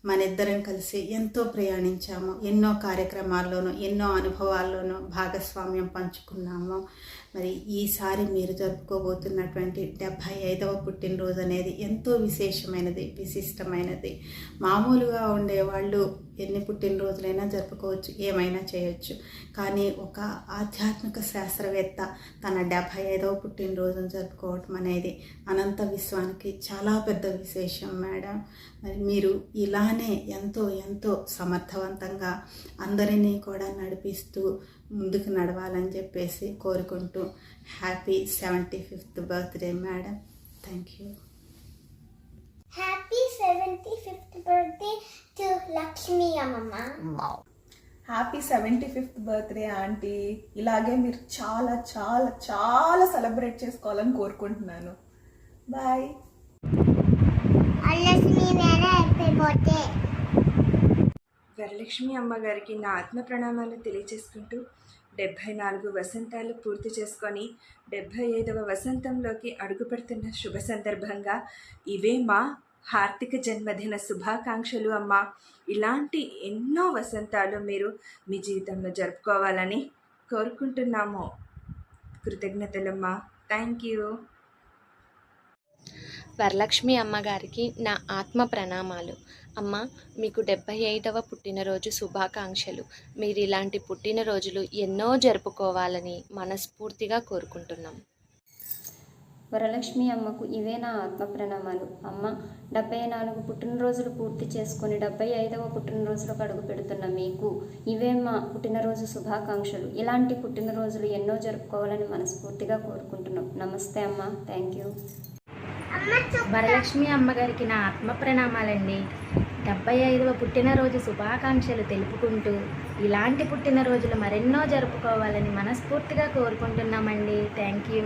మనిద్దరం కలిసి ఎంతో ప్రయాణించాము, ఎన్నో కార్యక్రమాల్లోనూ ఎన్నో అనుభవాల్లోనూ భాగస్వామ్యం పంచుకున్నాము. మరి ఈసారి మీరు జరుపుకోబోతున్నటువంటి 75వ పుట్టినరోజు అనేది ఎంతో విశేషమైనది, విశిష్టమైనది. మామూలుగా ఉండేవాళ్ళు ఎన్ని పుట్టినరోజులైనా జరుపుకోవచ్చు, ఏమైనా చేయొచ్చు. కానీ ఒక ఆధ్యాత్మిక శాస్త్రవేత్త తన 75వ పుట్టినరోజును జరుపుకోవటం అనేది అనంత విశ్వానికి చాలా పెద్ద విశేషం మేడం. మరి మీరు ఇలానే ఎంతో ఎంతో సమర్థవంతంగా అందరినీ కూడా నడిపిస్తూ ముందుకు నడవాలని చెప్పేసి కోరుకుంటూ happy 75th birthday madam. Thank you. Happy 75th birthday to Lakshmi అమ్మమ్మ. Happy 75th birthday aunty. ఇలాగే మీరు చాలా చాలా చాలా సెలబ్రేట్ చేసుకోవాలని కోరుకుంటున్నాను. Bye. Lakshmi happy birthday. Varalakshmi అమ్మగారికి నా ఆత్మ ప్రణామాలు తెలియజేసుకుంటూ 74 వసంతాలు పూర్తి చేసుకొని 75వ వసంతంలోకి అడుగుపెడుతున్న శుభ సందర్భంగా ఇవే మా హార్దిక జన్మదిన శుభాకాంక్షలు అమ్మ. ఇలాంటి ఎన్నో వసంతాలు మీరు మీ జీవితంలో జరుపుకోవాలని కోరుకుంటున్నాము. కృతజ్ఞతలమ్మా. Thank you. వరలక్ష్మి అమ్మగారికి నా ఆత్మ ప్రణామాలు. అమ్మ, మీకు 75వ పుట్టినరోజు శుభాకాంక్షలు. మీరు ఇలాంటి పుట్టినరోజులు ఎన్నో జరుపుకోవాలని మనస్ఫూర్తిగా కోరుకుంటున్నాం. వరలక్ష్మి అమ్మకు ఇవే నా ఆత్మ ప్రణామాలు. అమ్మ, 74 పుట్టినరోజులు పూర్తి చేసుకొని 75వ పుట్టినరోజులకు అడుగు పెడుతున్న మీకు ఇవే మా పుట్టినరోజు శుభాకాంక్షలు. ఇలాంటి పుట్టినరోజులు ఎన్నో జరుపుకోవాలని మనస్ఫూర్తిగా కోరుకుంటున్నాం. నమస్తే అమ్మ. Thank you. వరలక్ష్మి అమ్మగారికి నా ఆత్మ ప్రణామాలండి. 75వ పుట్టినరోజు శుభాకాంక్షలు తెలుపుకుంటూ ఇలాంటి పుట్టినరోజులు మరెన్నో జరుపుకోవాలని మనస్ఫూర్తిగా కోరుకుంటున్నామండి. Thank you.